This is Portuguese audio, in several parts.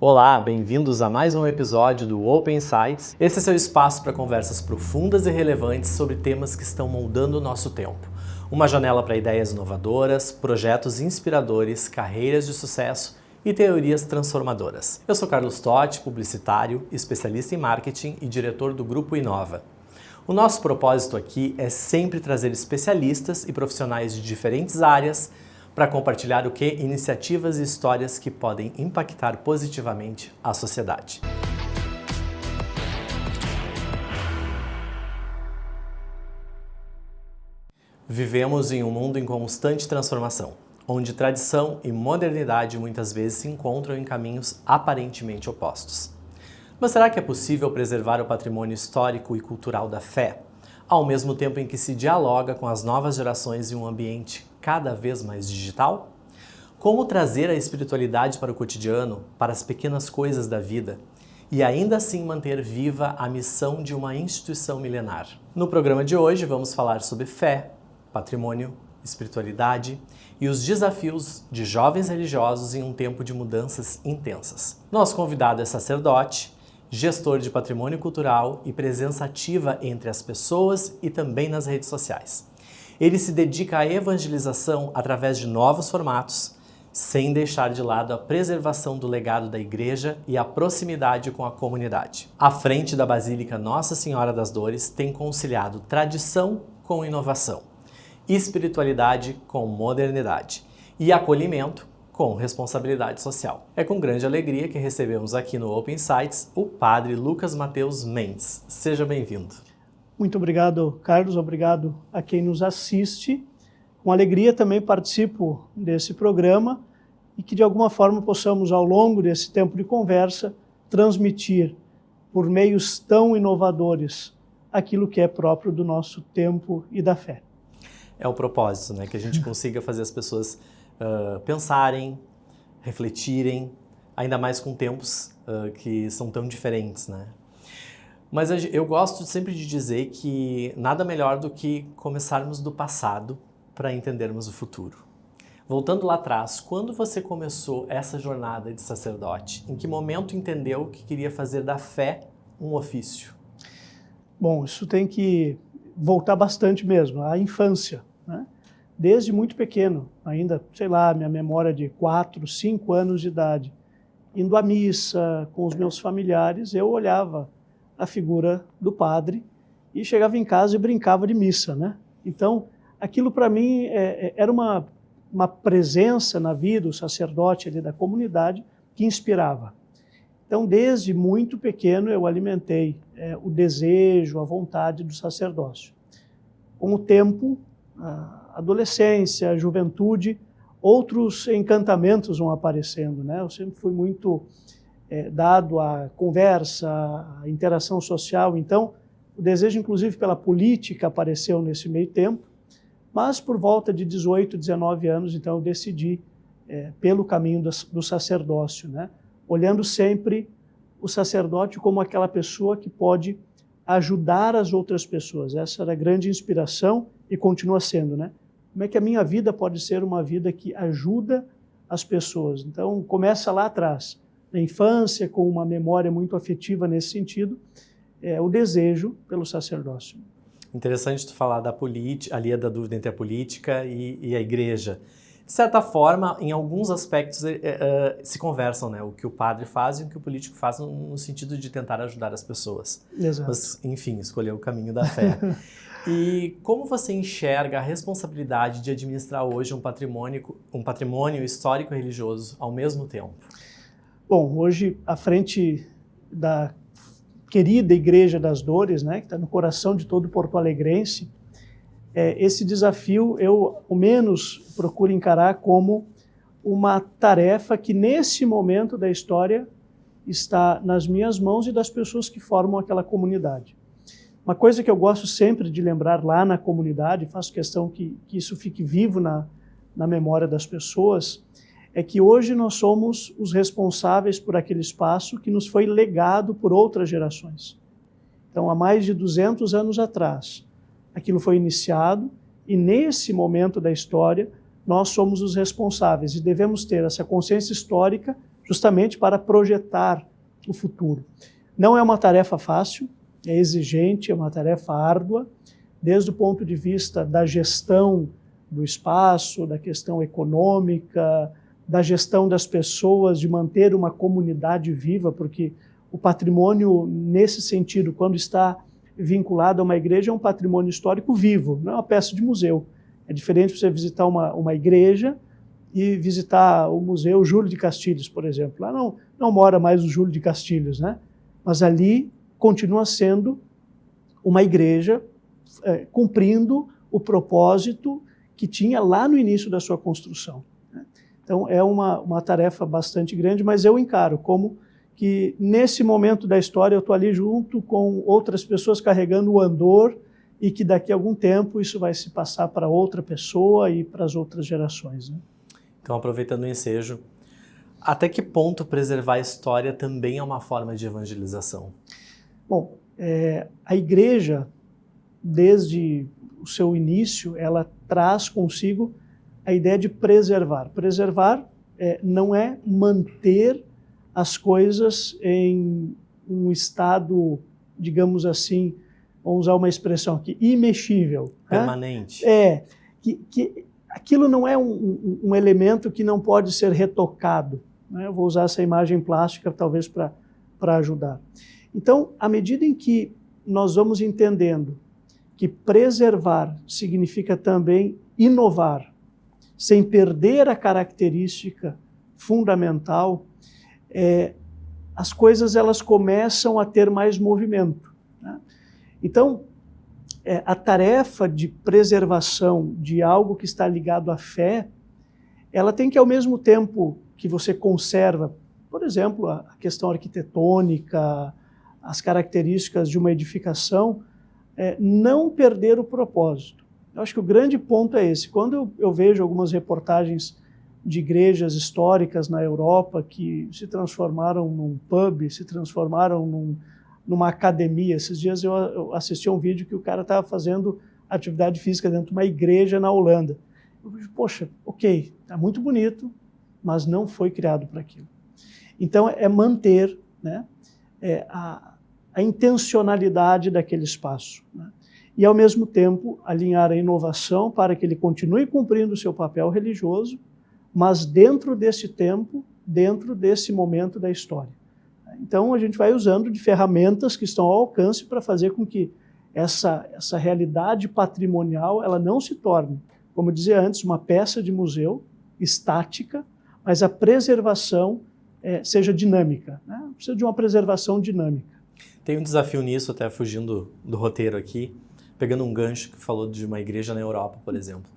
Olá, bem-vindos a mais um episódio do Open Insights. Esse é seu espaço para conversas profundas e relevantes sobre temas que estão moldando o nosso tempo. Uma janela para ideias inovadoras, projetos inspiradores, carreiras de sucesso e teorias transformadoras. Eu sou Carlos Totti, publicitário, especialista em marketing e diretor do Grupo Inova. O nosso propósito aqui é sempre trazer especialistas e profissionais de diferentes áreas para compartilhar iniciativas e histórias que podem impactar positivamente a sociedade. Vivemos em um mundo em constante transformação, onde tradição e modernidade muitas vezes se encontram em caminhos aparentemente opostos. Mas será que é possível preservar o patrimônio histórico e cultural da fé, ao mesmo tempo em que se dialoga com as novas gerações em um ambiente cada vez mais digital? Como trazer a espiritualidade para o cotidiano, para as pequenas coisas da vida, e ainda assim manter viva a missão de uma instituição milenar? No programa de hoje vamos falar sobre fé, patrimônio, espiritualidade e os desafios de jovens religiosos em um tempo de mudanças intensas. Nosso convidado é sacerdote, gestor de patrimônio cultural e presença ativa entre as pessoas e também nas redes sociais. Ele se dedica à evangelização através de novos formatos, sem deixar de lado a preservação do legado da igreja e a proximidade com a comunidade. À frente da Basílica Nossa Senhora das Dores, tem conciliado tradição com inovação, espiritualidade com modernidade e acolhimento com responsabilidade social. É com grande alegria que recebemos aqui no Open Insights o Padre Lucas Mateus Mendes. Seja bem-vindo. Muito obrigado, Carlos. Obrigado a quem nos assiste. Com alegria também participo desse programa e que de alguma forma possamos, ao longo desse tempo de conversa, transmitir por meios tão inovadores aquilo que é próprio do nosso tempo e da fé. É o propósito, né? Que a gente consiga fazer as pessoas pensarem, refletirem, ainda mais com tempos que são tão diferentes, né? Mas eu gosto sempre de dizer que nada melhor do que começarmos do passado para entendermos o futuro. Voltando lá atrás, quando você começou essa jornada de sacerdote, em que momento entendeu que queria fazer da fé um ofício? Bom, isso tem que voltar bastante mesmo, à infância, né? Desde muito pequeno, ainda, sei lá, minha memória de 4, 5 anos de idade, indo à missa com os meus familiares, eu olhava a figura do padre e chegava em casa e brincava de missa, né? Então, aquilo para mim era uma presença na vida, o sacerdote ali da comunidade, que inspirava. Então, desde muito pequeno, eu alimentei o desejo, a vontade do sacerdócio. Com o tempo, a adolescência, a juventude, outros encantamentos vão aparecendo, né? Eu sempre fui muito dado à conversa, à interação social, então o desejo, inclusive, pela política apareceu nesse meio tempo, mas por volta de 18, 19 anos, então eu decidi pelo caminho do sacerdócio, né? Olhando sempre o sacerdote como aquela pessoa que pode ajudar as outras pessoas. Essa era a grande inspiração e continua sendo, né? Como é que a minha vida pode ser uma vida que ajuda as pessoas? Então, começa lá atrás, na infância, com uma memória muito afetiva nesse sentido, o desejo pelo sacerdócio. Interessante tu falar da política, ali é da dúvida entre a política e a igreja. De certa forma, em alguns aspectos se conversam, né? O que o padre faz e o que o político faz no sentido de tentar ajudar as pessoas. Exato. Mas, enfim, escolheu o caminho da fé. E como você enxerga a responsabilidade de administrar hoje um patrimônio histórico e religioso ao mesmo tempo? Bom, hoje, à frente da querida Igreja das Dores, né, que está no coração de todo porto-alegrense, esse desafio eu, ao menos, procuro encarar como uma tarefa que, nesse momento da história, está nas minhas mãos e das pessoas que formam aquela comunidade. Uma coisa que eu gosto sempre de lembrar lá na comunidade, faço questão que isso fique vivo na memória das pessoas, é que hoje nós somos os responsáveis por aquele espaço que nos foi legado por outras gerações. Então, há mais de 200 anos atrás, aquilo foi iniciado e nesse momento da história nós somos os responsáveis e devemos ter essa consciência histórica justamente para projetar o futuro. Não é uma tarefa fácil, é exigente, é uma tarefa árdua, desde o ponto de vista da gestão do espaço, da questão econômica, da gestão das pessoas, de manter uma comunidade viva, porque o patrimônio, nesse sentido, quando está vinculado a uma igreja, é um patrimônio histórico vivo, não é uma peça de museu. É diferente você visitar uma igreja e visitar o Museu Júlio de Castilhos, por exemplo. Lá não mora mais o Júlio de Castilhos, né? Mas ali continua sendo uma igreja cumprindo o propósito que tinha lá no início da sua construção. Então, é uma tarefa bastante grande, mas eu encaro como que, nesse momento da história, eu estou ali junto com outras pessoas carregando o andor e que daqui a algum tempo isso vai se passar para outra pessoa e para as outras gerações, né? Então, aproveitando o ensejo, até que ponto preservar a história também é uma forma de evangelização? Bom, a igreja, desde o seu início, ela traz consigo a ideia de preservar. Preservar não é manter as coisas em um estado, digamos assim, vamos usar uma expressão aqui, imexível. Permanente. Né? Que aquilo não é um elemento que não pode ser retocado, né? Eu vou usar essa imagem plástica talvez para ajudar. Então, à medida em que nós vamos entendendo que preservar significa também inovar, sem perder a característica fundamental, as coisas elas começam a ter mais movimento, né? Então, a tarefa de preservação de algo que está ligado à fé, ela tem que, ao mesmo tempo que você conserva, por exemplo, a questão arquitetônica, as características de uma edificação, não perder o propósito. Eu acho que o grande ponto é esse. Quando eu vejo algumas reportagens de igrejas históricas na Europa que se transformaram num pub, se transformaram numa academia. Esses dias eu assisti a um vídeo que o cara estava fazendo atividade física dentro de uma igreja na Holanda. Eu digo, poxa, ok, está muito bonito, mas não foi criado para aquilo. Então, é manter, né, a intencionalidade daquele espaço, né? E, ao mesmo tempo, alinhar a inovação para que ele continue cumprindo o seu papel religioso, mas dentro desse tempo, dentro desse momento da história. Então, a gente vai usando de ferramentas que estão ao alcance para fazer com que essa realidade patrimonial ela não se torne, como eu dizia antes, uma peça de museu estática, mas a preservação seja dinâmica, né? Precisa de uma preservação dinâmica. Tem um desafio nisso, até fugindo do roteiro aqui, pegando um gancho que falou de uma igreja na Europa, por exemplo.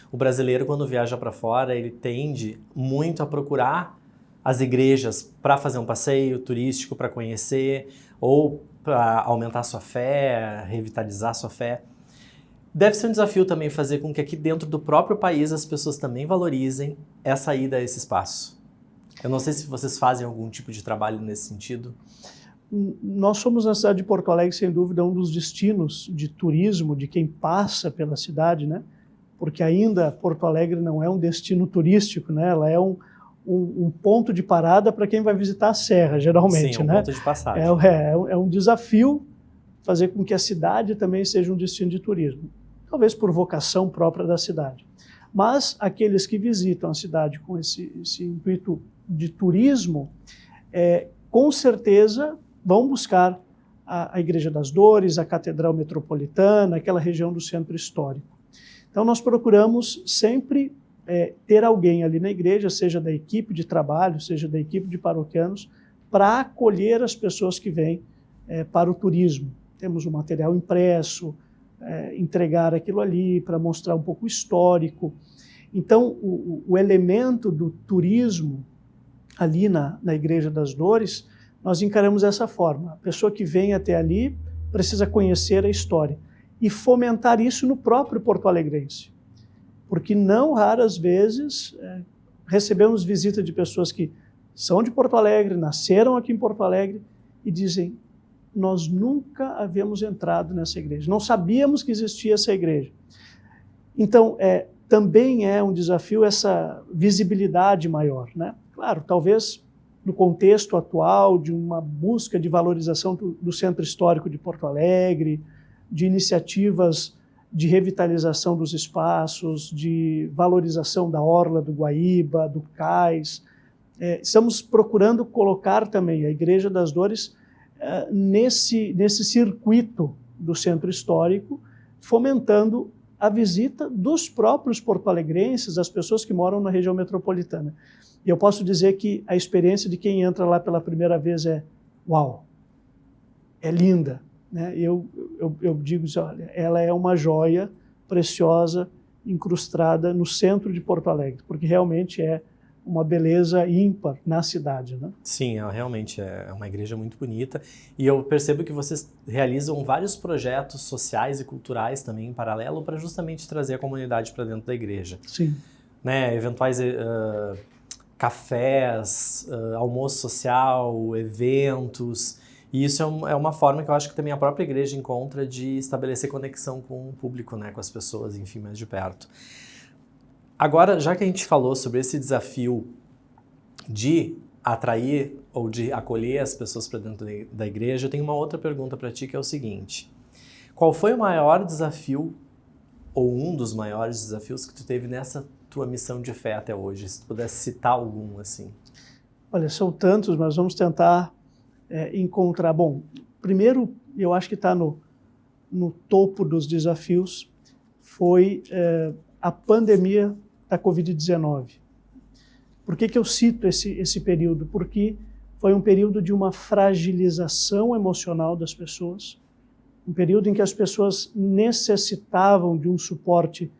O brasileiro, quando viaja para fora, ele tende muito a procurar as igrejas para fazer um passeio turístico, para conhecer, ou para aumentar sua fé, revitalizar sua fé. Deve ser um desafio também fazer com que aqui dentro do próprio país as pessoas também valorizem essa ida a esse espaço. Eu não sei se vocês fazem algum tipo de trabalho nesse sentido. Nós somos na cidade de Porto Alegre, sem dúvida, um dos destinos de turismo de quem passa pela cidade, né? Porque ainda Porto Alegre não é um destino turístico, né? Ela é um ponto de parada para quem vai visitar a Serra, geralmente. Sim, um né? ponto de passagem. É um desafio fazer com que a cidade também seja um destino de turismo, talvez por vocação própria da cidade. Mas aqueles que visitam a cidade com esse intuito de turismo, com certeza vão buscar a Igreja das Dores, a Catedral Metropolitana, aquela região do centro histórico. Então nós procuramos sempre ter alguém ali na igreja, seja da equipe de trabalho, seja da equipe de paroquianos, para acolher as pessoas que vêm para o turismo. Temos o material impresso, entregar aquilo ali para mostrar um pouco o histórico. Então o elemento do turismo ali na Igreja das Dores, nós encaramos dessa forma. A pessoa que vem até ali precisa conhecer a história e fomentar isso no próprio porto-alegrense. Porque não raras vezes recebemos visita de pessoas que são de Porto Alegre, nasceram aqui em Porto Alegre e dizem, nós nunca havíamos entrado nessa igreja, não sabíamos que existia essa igreja. Então, também é um desafio essa visibilidade maior, né? Claro, talvez no contexto atual de uma busca de valorização do centro histórico de Porto Alegre, de iniciativas de revitalização dos espaços, de valorização da orla do Guaíba, do cais. Estamos procurando colocar também a Igreja das Dores nesse circuito do centro histórico, fomentando a visita dos próprios porto-alegrenses, as pessoas que moram na região metropolitana. E eu posso dizer que a experiência de quem entra lá pela primeira vez é uau, é linda. Né? Eu digo assim, olha, ela é uma joia preciosa, incrustada no centro de Porto Alegre, porque realmente é uma beleza ímpar na cidade, né? Sim, realmente é uma igreja muito bonita, e eu percebo que vocês realizam vários projetos sociais e culturais também em paralelo para justamente trazer a comunidade para dentro da igreja. Sim. Né, eventuais cafés, almoço social, eventos, e isso é uma forma que eu acho que também a própria igreja encontra de estabelecer conexão com o público, né, com as pessoas, enfim, mais de perto. Agora, já que a gente falou sobre esse desafio de atrair ou de acolher as pessoas para dentro da igreja, eu tenho uma outra pergunta para ti, que é o seguinte: qual foi o maior desafio, ou um dos maiores desafios que tu teve nessa tua missão de fé até hoje? Se tu pudesse citar algum, assim. Olha, são tantos, mas vamos tentar encontrar. Bom, primeiro, eu acho que está no topo dos desafios, foi a pandemia da Covid-19. Por que eu cito esse período? Porque foi um período de uma fragilização emocional das pessoas, um período em que as pessoas necessitavam de um suporte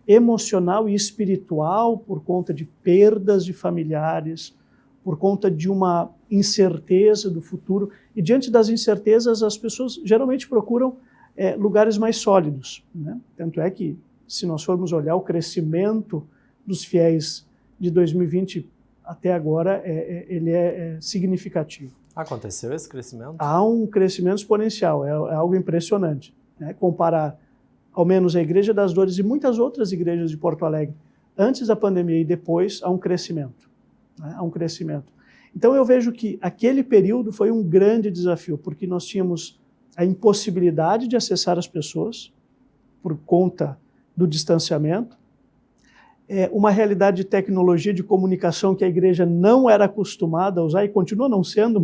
emocional e espiritual por conta de perdas de familiares, por conta de uma incerteza do futuro. E diante das incertezas, as pessoas geralmente procuram lugares mais sólidos, né? Tanto é que, se nós formos olhar o crescimento dos fiéis de 2020 até agora, ele é significativo. Aconteceu esse crescimento? Há um crescimento exponencial, é algo impressionante, né? Comparar, ao menos, a Igreja das Dores e muitas outras igrejas de Porto Alegre, antes da pandemia e depois, há um crescimento. Né? Há um crescimento. Então eu vejo que aquele período foi um grande desafio, porque nós tínhamos a impossibilidade de acessar as pessoas por conta do distanciamento, uma realidade de tecnologia de comunicação que a igreja não era acostumada a usar e continua não sendo,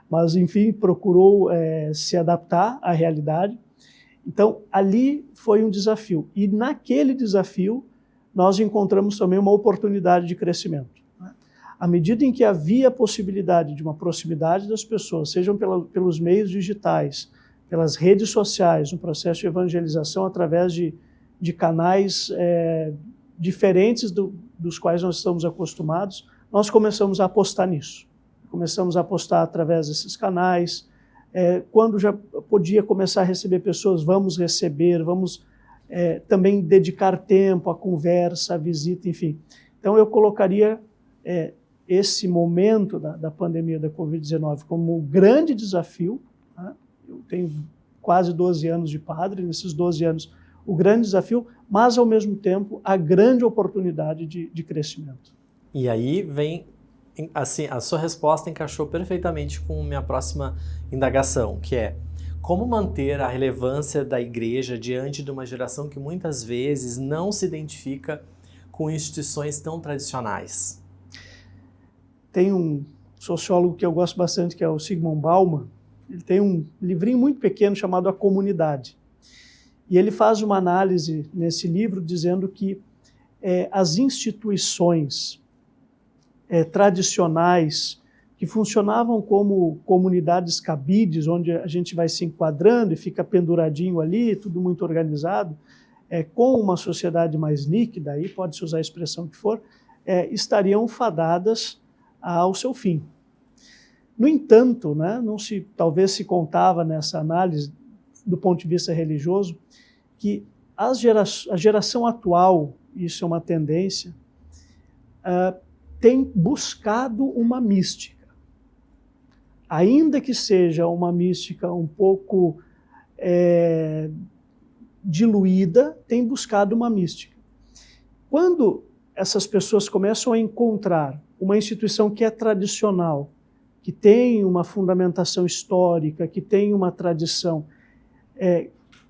mas enfim, procurou se adaptar à realidade. Então, ali foi um desafio. E naquele desafio, nós encontramos também uma oportunidade de crescimento. À medida em que havia a possibilidade de uma proximidade das pessoas, sejam pelos meios digitais, pelas redes sociais, um processo de evangelização através de canais diferentes dos quais nós estamos acostumados, nós começamos a apostar nisso. Começamos a apostar através desses canais. Quando já podia começar a receber pessoas, vamos receber, vamos também dedicar tempo à conversa, à visita, enfim. Então eu colocaria esse momento da pandemia da Covid-19 como um grande desafio, né? Eu tenho quase 12 anos de padre, nesses 12 anos o grande desafio, mas ao mesmo tempo a grande oportunidade de crescimento. E aí vem, assim, a sua resposta encaixou perfeitamente com minha próxima indagação, que é: como manter a relevância da igreja diante de uma geração que muitas vezes não se identifica com instituições tão tradicionais? Tem um sociólogo que eu gosto bastante, que é o Zygmunt Bauman. Ele tem um livrinho muito pequeno chamado A Comunidade. E ele faz uma análise nesse livro dizendo que as instituições tradicionais que funcionavam como comunidades cabides, onde a gente vai se enquadrando e fica penduradinho ali, tudo muito organizado, com uma sociedade mais líquida, aí pode-se usar a expressão que for, estariam fadadas ao seu fim. No entanto, né, talvez se contava nessa análise, do ponto de vista religioso, que a geração atual, isso é uma tendência, tem buscado uma mística. Ainda que seja uma mística um pouco diluída, tem buscado uma mística. Quando essas pessoas começam a encontrar uma instituição que é tradicional, que tem uma fundamentação histórica, que tem uma tradição,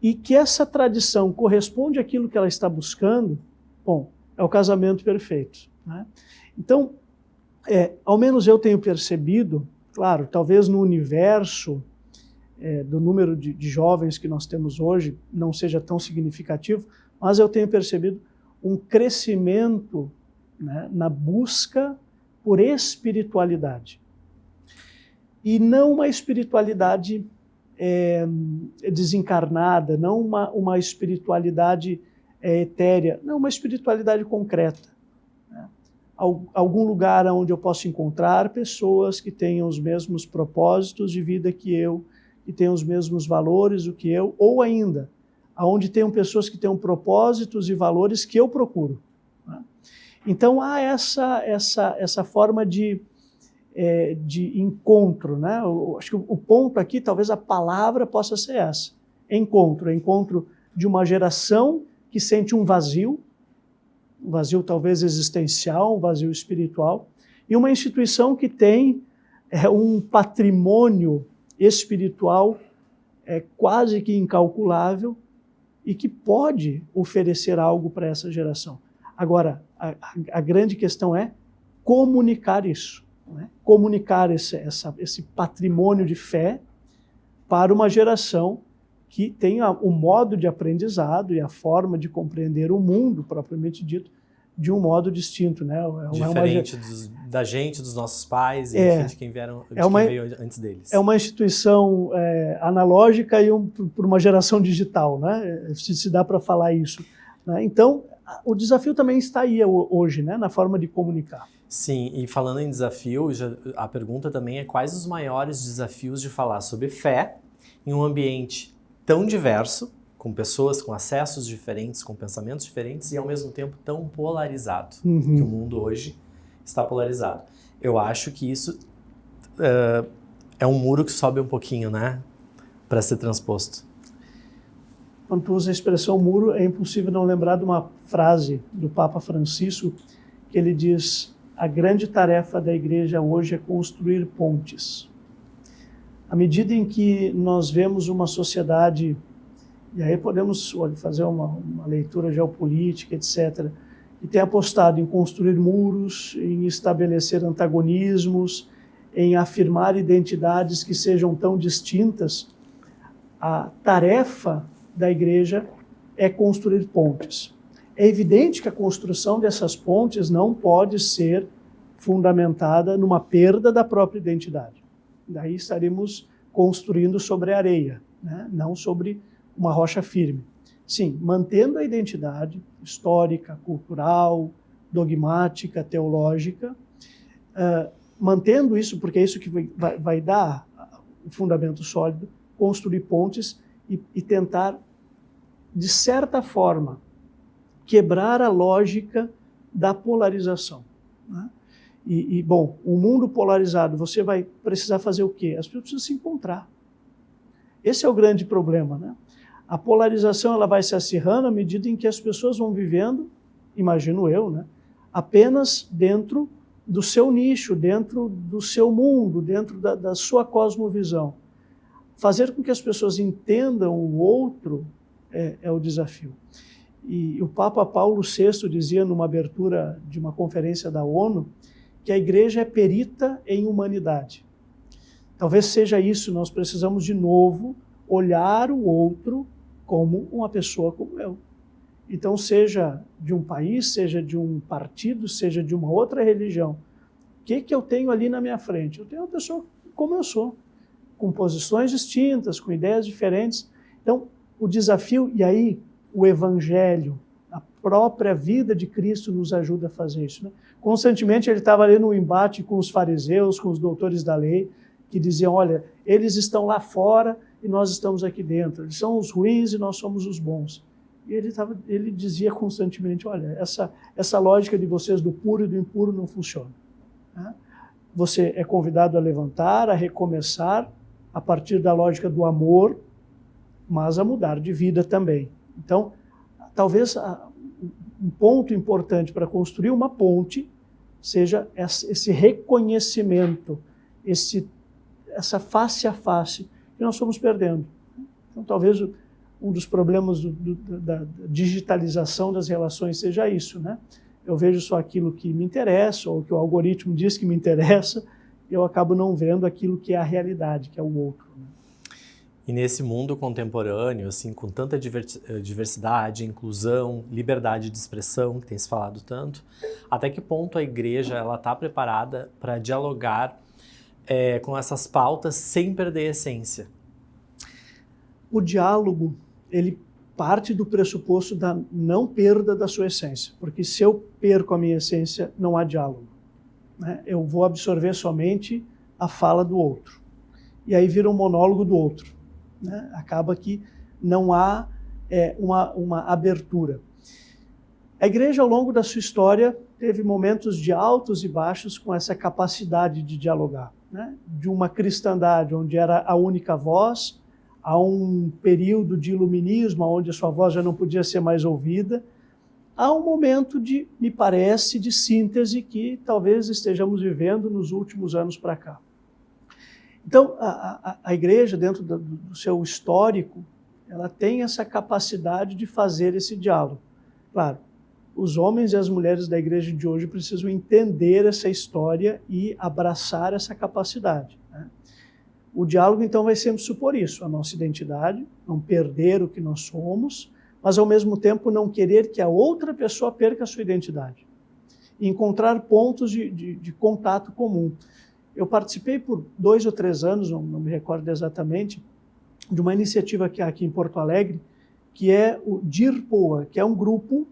e que essa tradição corresponde àquilo que ela está buscando, bom, é o casamento perfeito, né? Então, ao menos eu tenho percebido, claro, talvez no universo do número de jovens que nós temos hoje não seja tão significativo, mas eu tenho percebido um crescimento, né, na busca por espiritualidade. E não uma espiritualidade desencarnada, não uma espiritualidade etérea, não, uma espiritualidade concreta. Né? Algum lugar onde eu possa encontrar pessoas que tenham os mesmos propósitos de vida que eu, que tenham os mesmos valores do que eu, ou ainda, onde tenham pessoas que tenham propósitos e valores que eu procuro. Né? Então há essa forma de encontro, né? Eu acho que o ponto aqui, talvez a palavra possa ser essa. Encontro de uma geração que sente um vazio talvez existencial, um vazio espiritual, e uma instituição que tem um patrimônio espiritual quase que incalculável e que pode oferecer algo para essa geração. Agora, a grande questão é comunicar isso. Né? Comunicar esse patrimônio de fé para uma geração que tem o modo de aprendizado e a forma de compreender o mundo, propriamente dito, de um modo distinto. Né? Diferente da gente, dos nossos pais, e enfim, de quem veio antes deles. É uma instituição analógica e por uma geração digital, né? Se dá para falar isso. Né? Então, o desafio também está aí hoje, né? Na forma de comunicar. Sim, e falando em desafio, a pergunta também é quais os maiores desafios de falar sobre fé em um ambiente tão diverso, com pessoas com acessos diferentes, com pensamentos diferentes e ao mesmo tempo tão polarizado, que o mundo hoje está polarizado. Eu acho que isso é um muro que sobe um pouquinho, né, para ser transposto. Quando tu usa a expressão muro, é impossível não lembrar de uma frase do Papa Francisco, que ele diz: a grande tarefa da igreja hoje é construir pontes. À medida em que nós vemos uma sociedade, e aí podemos fazer uma leitura geopolítica, etc., que tem apostado em construir muros, em estabelecer antagonismos, em afirmar identidades que sejam tão distintas, a tarefa da igreja é construir pontes. É evidente que a construção dessas pontes não pode ser fundamentada numa perda da própria identidade. Daí estaremos construindo sobre a areia, né? Não sobre uma rocha firme. Sim, mantendo a identidade histórica, cultural, dogmática, teológica, mantendo isso, porque é isso que vai dar o fundamento sólido, construir pontes e tentar, de certa forma, quebrar a lógica da polarização. Né? Bom, um mundo polarizado, você vai precisar fazer o quê? As pessoas precisam se encontrar. Esse é o grande problema. Né? A polarização ela vai se acirrando à medida em que as pessoas vão vivendo, imagino eu, né? Apenas dentro do seu nicho, dentro do seu mundo, dentro da sua cosmovisão. Fazer com que as pessoas entendam o outro é o desafio. E o Papa Paulo VI dizia numa abertura de uma conferência da ONU que a igreja é perita em humanidade. Talvez seja isso, nós precisamos de novo olhar o outro como uma pessoa como eu. Então, seja de um país, seja de um partido, seja de uma outra religião, o que eu tenho ali na minha frente? Eu tenho uma pessoa como eu sou, com posições distintas, com ideias diferentes. Então, o desafio, e aí o Evangelho, a própria vida de Cristo nos ajuda a fazer isso. Né? Constantemente ele estava ali no embate com os fariseus, com os doutores da lei, que diziam, olha, eles estão lá fora e nós estamos aqui dentro. Eles são os ruins e nós somos os bons. E ele dizia constantemente, olha, essa lógica de vocês do puro e do impuro não funciona. Né? Você é convidado a levantar, a recomeçar, a partir da lógica do amor, mas a mudar de vida também. Então, talvez um ponto importante para construir uma ponte seja esse reconhecimento, essa face a face que nós estamos perdendo. Então, talvez um dos problemas da digitalização das relações seja isso, né? Eu vejo só aquilo que me interessa, ou que o algoritmo diz que me interessa, eu acabo não vendo aquilo que é a realidade, que é o outro. E nesse mundo contemporâneo, assim, com tanta diversidade, inclusão, liberdade de expressão, que tem se falado tanto, até que ponto a igreja está preparada para dialogar com essas pautas sem perder a essência? O diálogo, ele parte do pressuposto da não perda da sua essência, porque se eu perco a minha essência, não há diálogo, né? Eu vou absorver somente a fala do outro, e aí vira um monólogo do outro, né? Acaba que não há uma abertura. A igreja, ao longo da sua história, teve momentos de altos e baixos com essa capacidade de dialogar, né? De uma cristandade onde era a única voz, a um período de iluminismo, onde a sua voz já não podia ser mais ouvida, há um momento me parece, de síntese que talvez estejamos vivendo nos últimos anos para cá. Então, a igreja, dentro do seu histórico, ela tem essa capacidade de fazer esse diálogo. Claro, os homens e as mulheres da igreja de hoje precisam entender essa história e abraçar essa capacidade, né? O diálogo, então, vai sempre supor isso, a nossa identidade, não perder o que nós somos, mas, ao mesmo tempo, não querer que a outra pessoa perca a sua identidade. E encontrar pontos de contato comum. Eu participei por 2 ou 3 anos, não me recordo exatamente, de uma iniciativa que há aqui em Porto Alegre, que é o DIRPOA, que é um grupo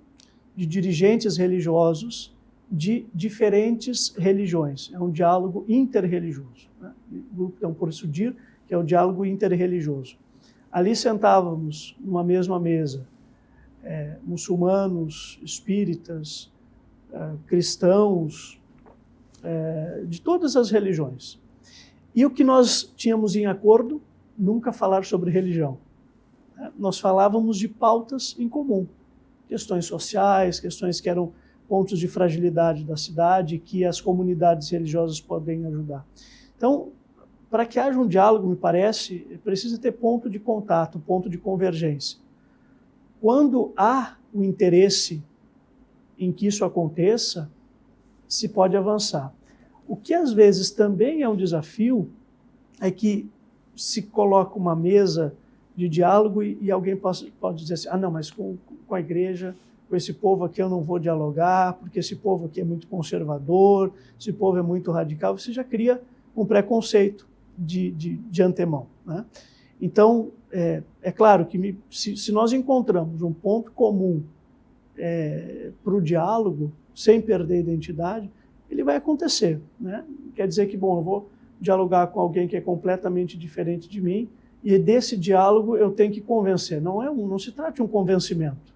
de dirigentes religiosos de diferentes religiões. É um diálogo interreligioso, né? Então, por isso DIR, que é o diálogo interreligioso. Ali sentávamos numa mesma mesa muçulmanos, espíritas, cristãos, de todas as religiões. E o que nós tínhamos em acordo? Nunca falar sobre religião. Nós falávamos de pautas em comum, questões sociais, questões que eram pontos de fragilidade da cidade, que as comunidades religiosas podem ajudar. Então, para que haja um diálogo, me parece, precisa ter ponto de contato, ponto de convergência. Quando há o interesse em que isso aconteça, se pode avançar. O que às vezes também é um desafio é que se coloca uma mesa de diálogo e alguém pode dizer assim, não, mas com a igreja, com esse povo aqui eu não vou dialogar, porque esse povo aqui é muito conservador, esse povo é muito radical, você já cria um preconceito de antemão, né? Então, é claro que se nós encontramos um ponto comum para o diálogo, sem perder a identidade, ele vai acontecer, né? Quer dizer que, bom, eu vou dialogar com alguém que é completamente diferente de mim, e desse diálogo eu tenho que convencer. Não se trata de um convencimento,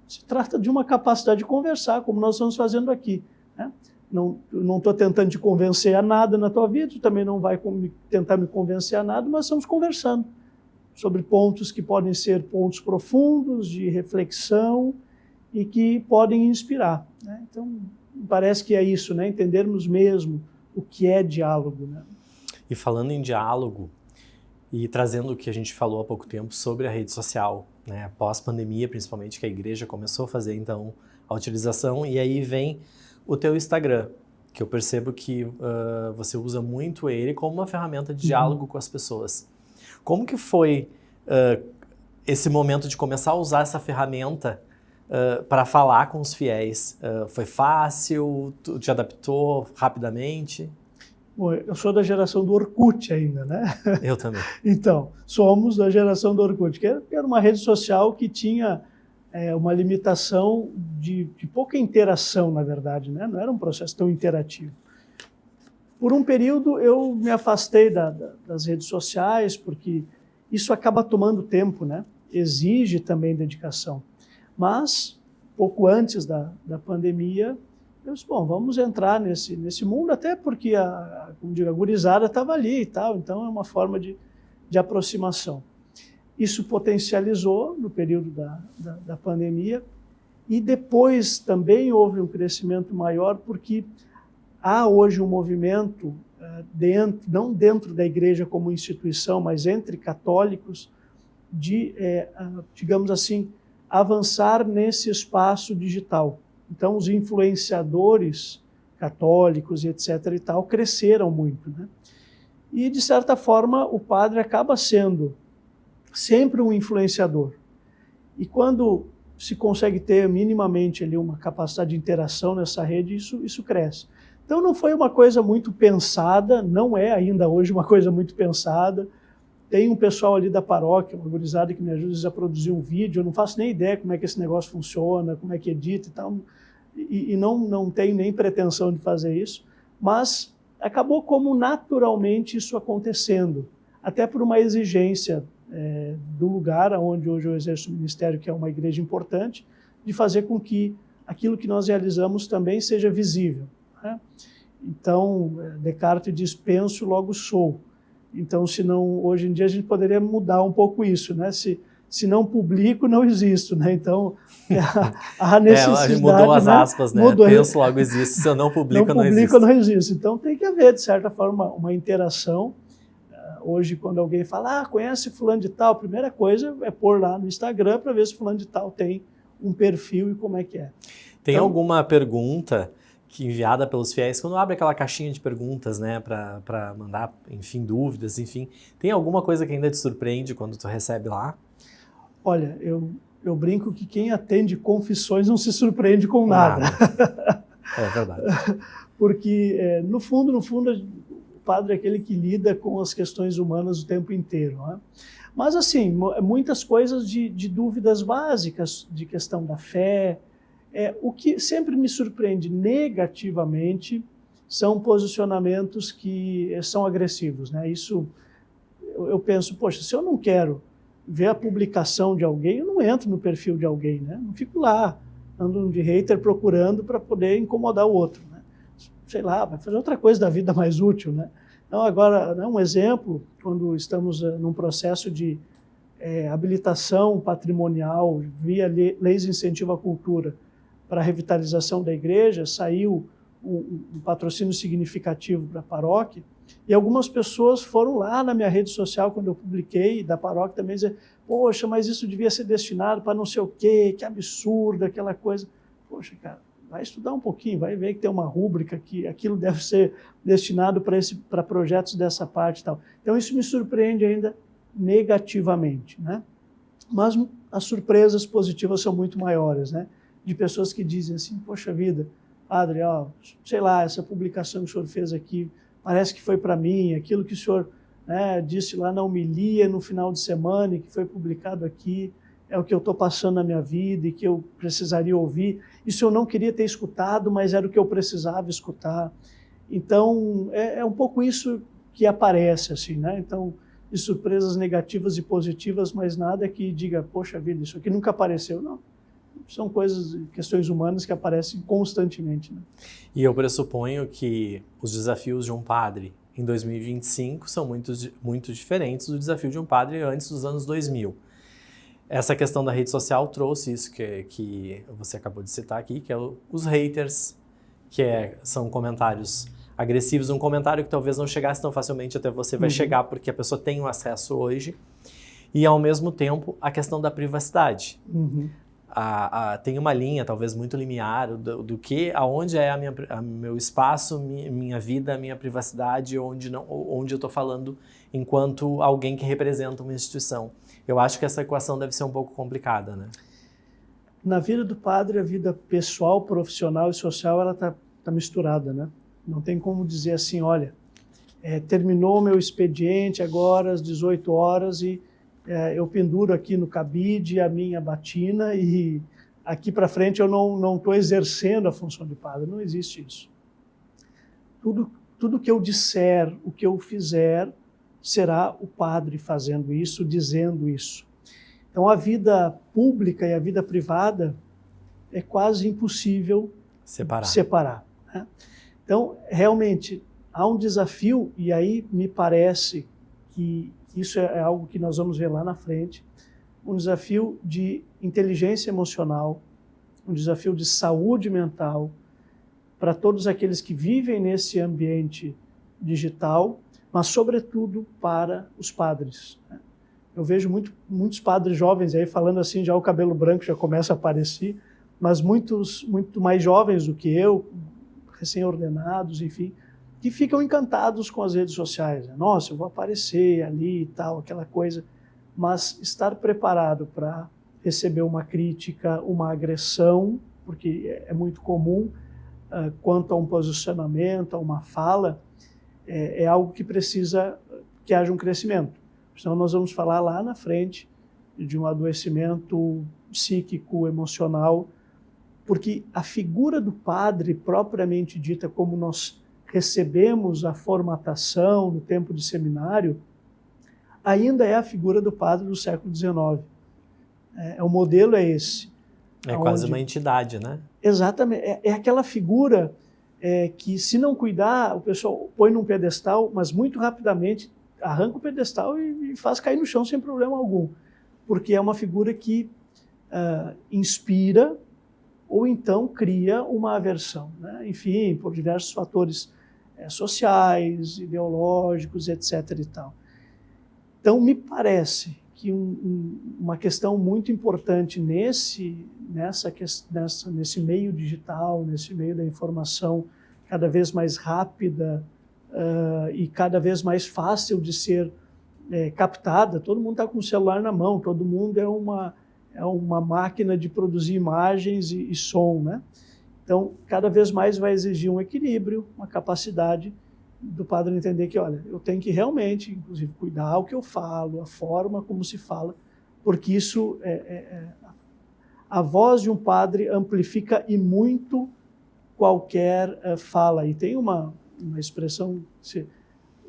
se trata de uma capacidade de conversar, como nós estamos fazendo aqui, né? Não estou tentando te convencer a nada na tua vida, tu também não vai tentar me convencer a nada, mas estamos conversando sobre pontos que podem ser pontos profundos, de reflexão, e que podem inspirar, né? Então, parece que é isso, né? Entendermos mesmo o que é diálogo, né? E falando em diálogo, e trazendo o que a gente falou há pouco tempo sobre a rede social, né? Pós-pandemia, principalmente, que a igreja começou a fazer, então, a utilização, e aí vem o teu Instagram, que eu percebo que você usa muito ele como uma ferramenta de diálogo com as pessoas. Como que foi esse momento de começar a usar essa ferramenta para falar com os fiéis? Foi fácil? Tu te adaptou rapidamente? Bom, eu sou da geração do Orkut ainda, né? Eu também. Então, somos da geração do Orkut, que era uma rede social que tinha uma limitação de pouca interação, na verdade, né? Não era um processo tão interativo. Por um período, eu me afastei das redes sociais, porque isso acaba tomando tempo, né? Exige também dedicação. Mas, pouco antes da pandemia, eu disse, bom, vamos entrar nesse mundo, até porque como digo, a gurizada estava ali e tal, então é uma forma de aproximação. Isso potencializou no período da pandemia, e depois também houve um crescimento maior, porque há hoje um movimento, não dentro da igreja como instituição, mas entre católicos, de, digamos assim, avançar nesse espaço digital. Então, os influenciadores católicos e etc. e tal cresceram muito, né? E, de certa forma, o padre acaba sendo sempre um influenciador. E quando se consegue ter minimamente ali uma capacidade de interação nessa rede, isso cresce. Então, não foi uma coisa muito pensada, não é ainda hoje uma coisa muito pensada. Tem um pessoal ali da paróquia, uma gurizada que me ajuda a produzir um vídeo, eu não faço nem ideia como é que esse negócio funciona, como é que edita e tal, e não tenho nem pretensão de fazer isso, mas acabou como naturalmente isso acontecendo, até por uma exigência do lugar onde hoje eu exerço o ministério, que é uma igreja importante, de fazer com que aquilo que nós realizamos também seja visível, né? Então, Descartes diz, penso, logo sou. Então, senão, hoje em dia a gente poderia mudar um pouco isso, né? Se não publico, não existo, né? Então, a necessidade... mudou as aspas, né? Mudou. Penso, logo existo. Se eu não publico, não existo. Não existo. Então, tem que haver, de certa forma, uma interação. Hoje, quando alguém fala, conhece fulano de tal, a primeira coisa é pôr lá no Instagram para ver se fulano de tal tem um perfil e como é que é. Tem alguma pergunta que enviada pelos fiéis, quando abre aquela caixinha de perguntas, né, para mandar, enfim, dúvidas, enfim, tem alguma coisa que ainda te surpreende quando tu recebe lá? Olha, eu brinco que quem atende confissões não se surpreende com nada. É verdade. Porque, no fundo, o padre é aquele que lida com as questões humanas o tempo inteiro, né? Mas, assim, muitas coisas de dúvidas básicas, de questão da fé. O que sempre me surpreende negativamente são posicionamentos que são agressivos, né? Isso, eu penso, poxa, se eu não quero ver a publicação de alguém, eu não entro no perfil de alguém, né? Não fico lá, ando de hater procurando para poder incomodar o outro, né? Sei lá, vai fazer outra coisa da vida mais útil, né? Então, agora, um exemplo, quando estamos num processo de habilitação patrimonial via leis de incentivo à cultura, para a revitalização da igreja, saiu um patrocínio significativo para a paróquia, e algumas pessoas foram lá na minha rede social, quando eu publiquei, da paróquia também, dizer, poxa, mas isso devia ser destinado para não sei o quê, que absurdo, aquela coisa. Poxa, cara, vai estudar um pouquinho, vai ver que tem uma rúbrica que aquilo deve ser destinado para projetos dessa parte e tal. Então, isso me surpreende ainda negativamente, né? Mas as surpresas positivas são muito maiores, né? De pessoas que dizem assim, poxa vida, padre, sei lá, essa publicação que o senhor fez aqui, parece que foi para mim, aquilo que o senhor, né, disse lá na homilia no final de semana e que foi publicado aqui, é o que eu estou passando na minha vida e que eu precisaria ouvir. Isso eu não queria ter escutado, mas era o que eu precisava escutar. Então, é um pouco isso que aparece, assim, né? Então, de surpresas negativas e positivas, mas nada que diga, poxa vida, isso aqui nunca apareceu, não. São questões humanas que aparecem constantemente, né? E eu pressuponho que os desafios de um padre em 2025 são muito diferentes do desafio de um padre antes dos anos 2000. Essa questão da rede social trouxe isso que você acabou de citar aqui, que é os haters, são comentários agressivos, um comentário que talvez não chegasse tão facilmente até você, vai chegar porque a pessoa tem o acesso hoje, e ao mesmo tempo a questão da privacidade. Tem uma linha, talvez muito limiar, do que, aonde é meu espaço, minha vida, minha privacidade, onde eu estou falando enquanto alguém que representa uma instituição. Eu acho que essa equação deve ser um pouco complicada, né? Na vida do padre, a vida pessoal, profissional e social, ela tá misturada, né? Não tem como dizer assim, olha, terminou meu expediente agora às 18 horas e eu penduro aqui no cabide a minha batina e aqui para frente eu não estou exercendo a função de padre. Não existe isso. Tudo que eu disser, o que eu fizer, será o padre fazendo isso, dizendo isso. Então a vida pública e a vida privada é quase impossível separar, né? Então, realmente, há um desafio, e aí me parece que isso é algo que nós vamos ver lá na frente, um desafio de inteligência emocional, um desafio de saúde mental, para todos aqueles que vivem nesse ambiente digital, mas sobretudo para os padres. Eu vejo muitos padres jovens aí falando assim, já o cabelo branco já começa a aparecer, mas muito mais jovens do que eu, recém-ordenados, enfim, que ficam encantados com as redes sociais. Nossa, eu vou aparecer ali e tal, aquela coisa. Mas estar preparado para receber uma crítica, uma agressão, porque é muito comum, quanto a um posicionamento, a uma fala, é algo que precisa que haja um crescimento. Senão nós vamos falar lá na frente de um adoecimento psíquico, emocional, porque a figura do padre, propriamente dita, como nós recebemos a formatação no tempo de seminário, ainda é a figura do padre do século XIX. O modelo é esse. É quase uma entidade, né? Exatamente. É aquela figura que, se não cuidar, o pessoal põe num pedestal, mas muito rapidamente arranca o pedestal e faz cair no chão sem problema algum. Porque é uma figura que inspira ou então cria uma aversão, né? Enfim, por diversos fatores sociais, ideológicos, etc. e tal. Então, me parece que uma questão muito importante nesse meio digital, nesse meio da informação cada vez mais rápida e cada vez mais fácil de ser captada, todo mundo está com o celular na mão, todo mundo é uma máquina de produzir imagens e som, né? Então, cada vez mais vai exigir um equilíbrio, uma capacidade do padre entender que, olha, eu tenho que realmente, inclusive, cuidar o que eu falo, a forma como se fala, porque isso, a voz de um padre amplifica e muito qualquer fala. E tem uma expressão,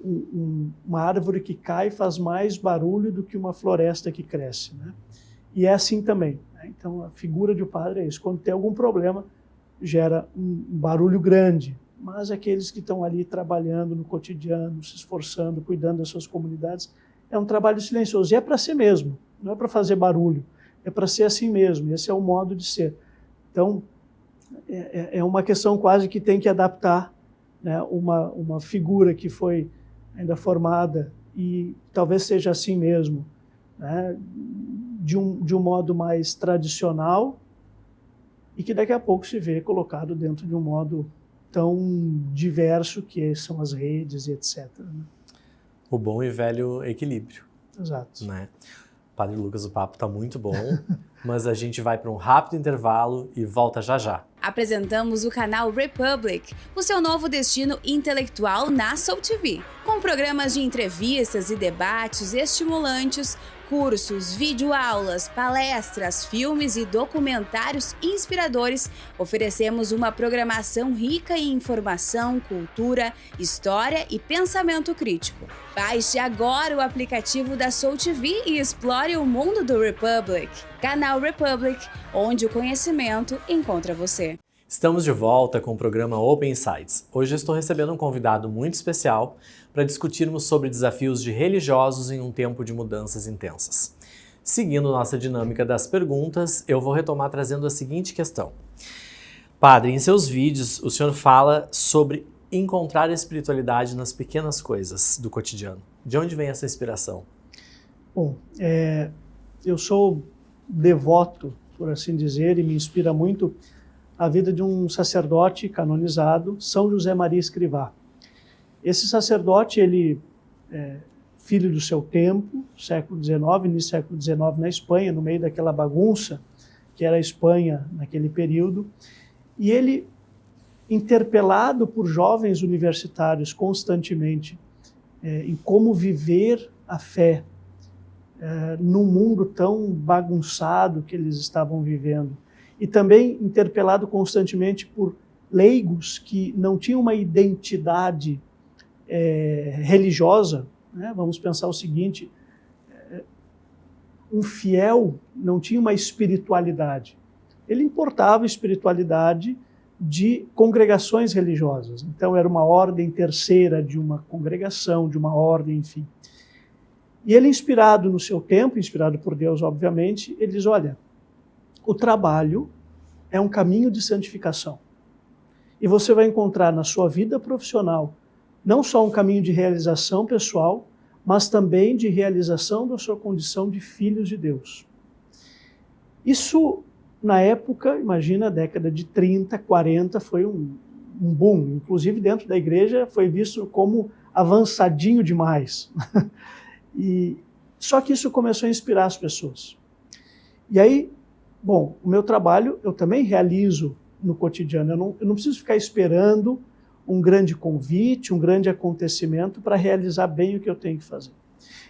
uma árvore que cai faz mais barulho do que uma floresta que cresce, né? E é assim também, né? Então, a figura de um padre é isso. Quando tem algum problema, gera um barulho grande, mas aqueles que estão ali trabalhando no cotidiano, se esforçando, cuidando das suas comunidades, é um trabalho silencioso. E é para ser mesmo, não é para fazer barulho, é para ser assim mesmo, esse é o modo de ser. Então, é uma questão quase que tem que adaptar, né, uma figura que foi ainda formada e talvez seja assim mesmo, né, de um modo mais tradicional e que daqui a pouco se vê colocado dentro de um modo tão diverso que são as redes e etc. Né? O bom e velho equilíbrio. Exato. Né? Padre Lucas, o papo está muito bom, mas a gente vai para um rápido intervalo e volta já já. Apresentamos o canal Republic, o seu novo destino intelectual na Soul TV, com programas de entrevistas e debates estimulantes, cursos, videoaulas, palestras, filmes e documentários inspiradores. Oferecemos uma programação rica em informação, cultura, história e pensamento crítico. Baixe agora o aplicativo da Soul TV e explore o mundo do Republic. Canal Republic, onde o conhecimento encontra você. Estamos de volta com o programa Open Insights. Hoje eu estou recebendo um convidado muito especial para discutirmos sobre desafios de religiosos em um tempo de mudanças intensas. Seguindo nossa dinâmica das perguntas, eu vou retomar trazendo a seguinte questão. Padre, em seus vídeos, o senhor fala sobre encontrar espiritualidade nas pequenas coisas do cotidiano. De onde vem essa inspiração? Bom, eu sou devoto, por assim dizer, e me inspira muito a vida de um sacerdote canonizado, São José Maria Escrivá. Esse sacerdote, ele é filho do seu tempo, século XIX, início do século XIX na Espanha, no meio daquela bagunça que era a Espanha naquele período, e ele, interpelado por jovens universitários constantemente em como viver a fé num mundo tão bagunçado que eles estavam vivendo, e também interpelado constantemente por leigos que não tinham uma identidade religiosa, né? Vamos pensar o seguinte, um fiel não tinha uma espiritualidade, ele importava espiritualidade de congregações religiosas, então era uma ordem terceira de uma congregação, de uma ordem, enfim. E ele, inspirado no seu tempo, inspirado por Deus, obviamente, ele diz, olha, o trabalho é um caminho de santificação. E você vai encontrar na sua vida profissional não só um caminho de realização pessoal, mas também de realização da sua condição de filhos de Deus. Isso, na época, imagina, década de 30, 40, foi um boom. Inclusive, dentro da igreja, foi visto como avançadinho demais. Só que isso começou a inspirar as pessoas. E aí, bom, o meu trabalho eu também realizo no cotidiano. Eu não preciso ficar esperando um grande convite, um grande acontecimento para realizar bem o que eu tenho que fazer.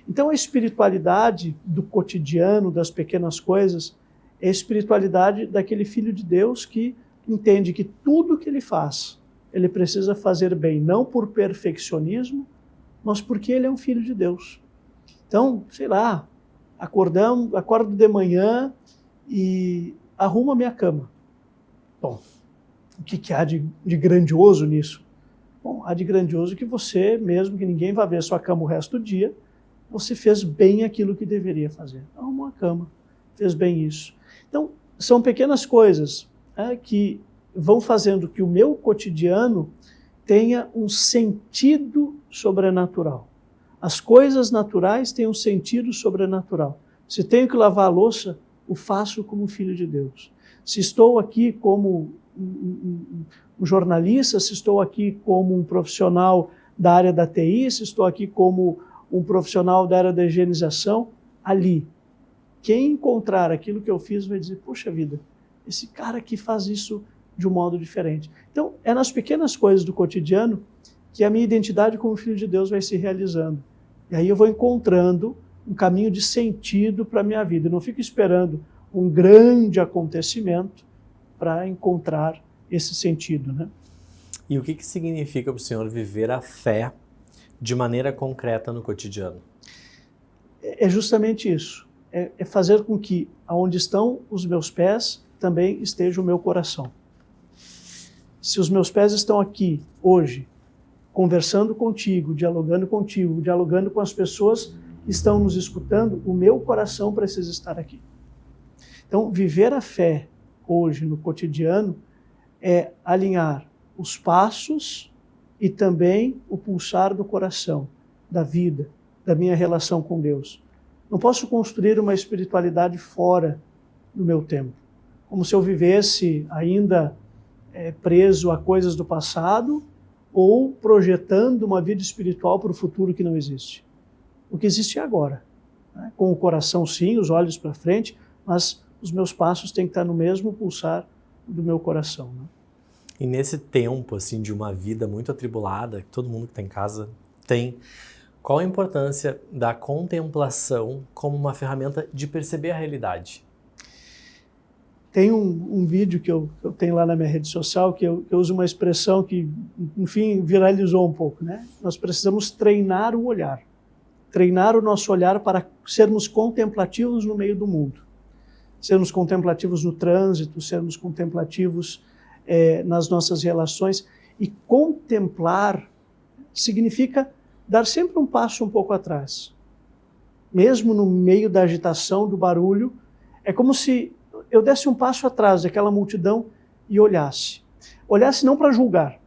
Então a espiritualidade do cotidiano, das pequenas coisas, é a espiritualidade daquele filho de Deus que entende que tudo que ele faz, ele precisa fazer bem, não por perfeccionismo, mas porque ele é um filho de Deus. Então, sei lá, acordo de manhã e arrumo a minha cama. Bom, o que há de grandioso nisso? Bom, há de grandioso que você, mesmo que ninguém vá ver a sua cama o resto do dia, você fez bem aquilo que deveria fazer. Arrumou a cama, fez bem isso. Então, são pequenas coisas que vão fazendo que o meu cotidiano tenha um sentido sobrenatural. As coisas naturais têm um sentido sobrenatural. Se tenho que lavar a louça, o faço como filho de Deus. Se estou aqui como um jornalista, se estou aqui como um profissional da área da TI, se estou aqui como um profissional da área da higienização, ali, quem encontrar aquilo que eu fiz vai dizer, poxa vida, esse cara aqui faz isso de um modo diferente. Então, é nas pequenas coisas do cotidiano que a minha identidade como filho de Deus vai se realizando. E aí eu vou encontrando um caminho de sentido para a minha vida. Eu não fico esperando um grande acontecimento para encontrar esse sentido, né? E o que significa para o senhor viver a fé de maneira concreta no cotidiano? É justamente isso. É fazer com que aonde estão os meus pés também esteja o meu coração. Se os meus pés estão aqui hoje, conversando contigo, dialogando com as pessoas que estão nos escutando, o meu coração precisa estar aqui. Então, viver a fé hoje no cotidiano é alinhar os passos e também o pulsar do coração, da vida, da minha relação com Deus. Não posso construir uma espiritualidade fora do meu tempo, como se eu vivesse ainda preso a coisas do passado ou projetando uma vida espiritual para o futuro que não existe. O que existe é agora, né? Com o coração sim, os olhos para frente, mas os meus passos têm que estar no mesmo pulsar do meu coração, né? E nesse tempo assim de uma vida muito atribulada, que todo mundo que está em casa tem, qual a importância da contemplação como uma ferramenta de perceber a realidade? Tem um vídeo que eu tenho lá na minha rede social que eu uso uma expressão que, enfim, viralizou um pouco, né? Nós precisamos treinar o olhar. Treinar o nosso olhar para sermos contemplativos no meio do mundo. Sermos contemplativos no trânsito, sermos contemplativos nas nossas relações. E contemplar significa dar sempre um passo um pouco atrás. Mesmo no meio da agitação, do barulho, é como se eu desse um passo atrás daquela multidão e olhasse. Olhasse não para julgar.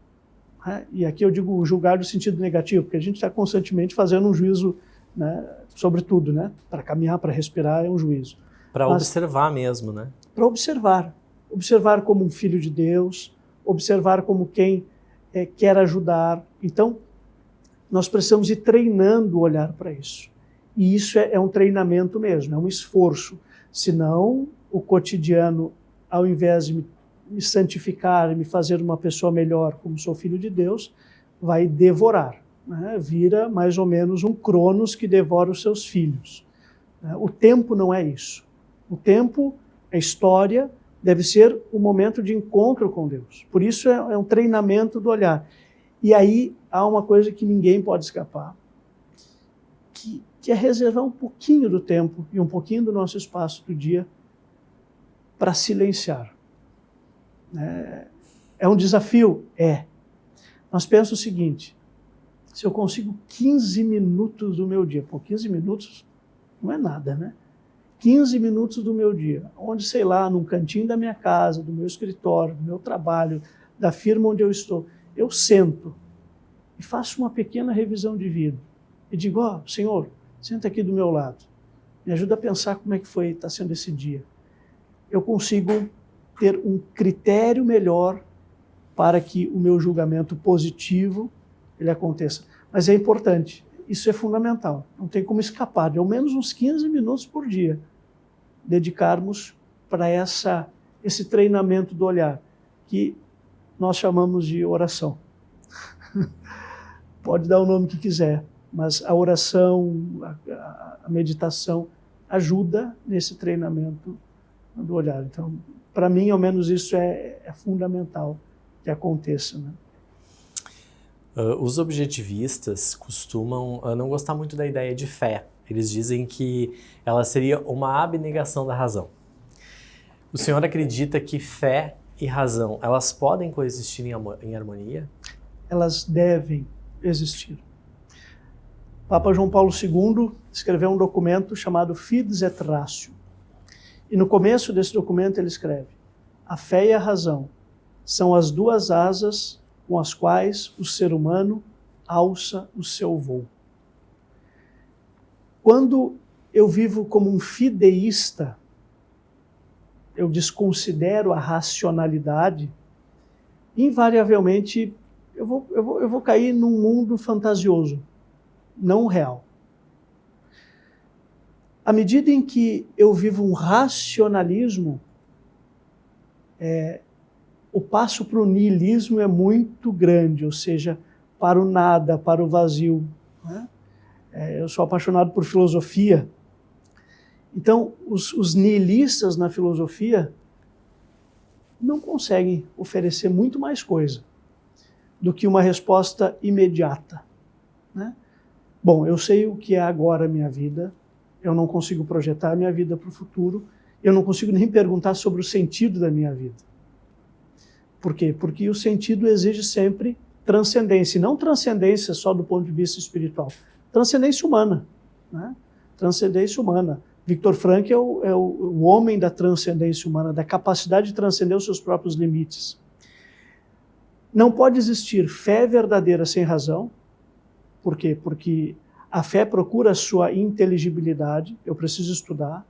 Né? E aqui eu digo julgar no sentido negativo, porque a gente está constantemente fazendo um juízo, né, sobre tudo, né? Para caminhar, para respirar é um juízo. Para observar mesmo, né? Para observar. Observar como um filho de Deus, observar como quem quer ajudar. Então, nós precisamos ir treinando o olhar para isso. E isso é um treinamento mesmo, é um esforço. Senão, o cotidiano, ao invés de me santificar, me fazer uma pessoa melhor, como sou filho de Deus, vai devorar. Né? Vira mais ou menos um Cronos que devora os seus filhos. O tempo não é isso. O tempo, a história, deve ser um momento de encontro com Deus. Por isso é um treinamento do olhar. E aí há uma coisa que ninguém pode escapar, que é reservar um pouquinho do tempo e um pouquinho do nosso espaço do dia para silenciar. É um desafio? É. Mas pensa o seguinte, se eu consigo 15 minutos do meu dia, 15 minutos não é nada, né? 15 minutos do meu dia, onde, sei lá, num cantinho da minha casa, do meu escritório, do meu trabalho, da firma onde eu estou, eu sento e faço uma pequena revisão de vida. E digo, Senhor, senta aqui do meu lado. Me ajuda a pensar como é que está sendo esse dia. Eu consigo ter um critério melhor para que o meu julgamento positivo ele aconteça. Mas é importante, isso é fundamental. Não tem como escapar de ao menos uns 15 minutos por dia dedicarmos para esse treinamento do olhar, que nós chamamos de oração. Pode dar o nome que quiser, mas a oração, a meditação ajuda nesse treinamento do olhar. Então, para mim, ao menos isso é fundamental que aconteça, né? Os objetivistas costumam não gostar muito da ideia de fé. Eles dizem que ela seria uma abnegação da razão. O senhor acredita que fé e razão, elas podem coexistir em harmonia? Elas devem existir. Papa João Paulo II escreveu um documento chamado Fides et Ratio. E no começo desse documento ele escreve: a fé e a razão são as duas asas com as quais o ser humano alça o seu voo. Quando eu vivo como um fideísta, eu desconsidero a racionalidade, invariavelmente eu vou cair num mundo fantasioso, não real. À medida em que eu vivo um racionalismo, o passo para o niilismo é muito grande, ou seja, para o nada, para o vazio, né? Eu sou apaixonado por filosofia. Então, os niilistas na filosofia não conseguem oferecer muito mais coisa do que uma resposta imediata, né? Bom, eu sei o que é agora a minha vida, eu não consigo projetar a minha vida para o futuro, eu não consigo nem perguntar sobre o sentido da minha vida. Por quê? Porque o sentido exige sempre transcendência, e não transcendência só do ponto de vista espiritual, transcendência humana, né? Transcendência humana. Victor Frankl é o homem da transcendência humana, da capacidade de transcender os seus próprios limites. Não pode existir fé verdadeira sem razão. Por quê? Porque a fé procura a sua inteligibilidade, eu preciso estudar,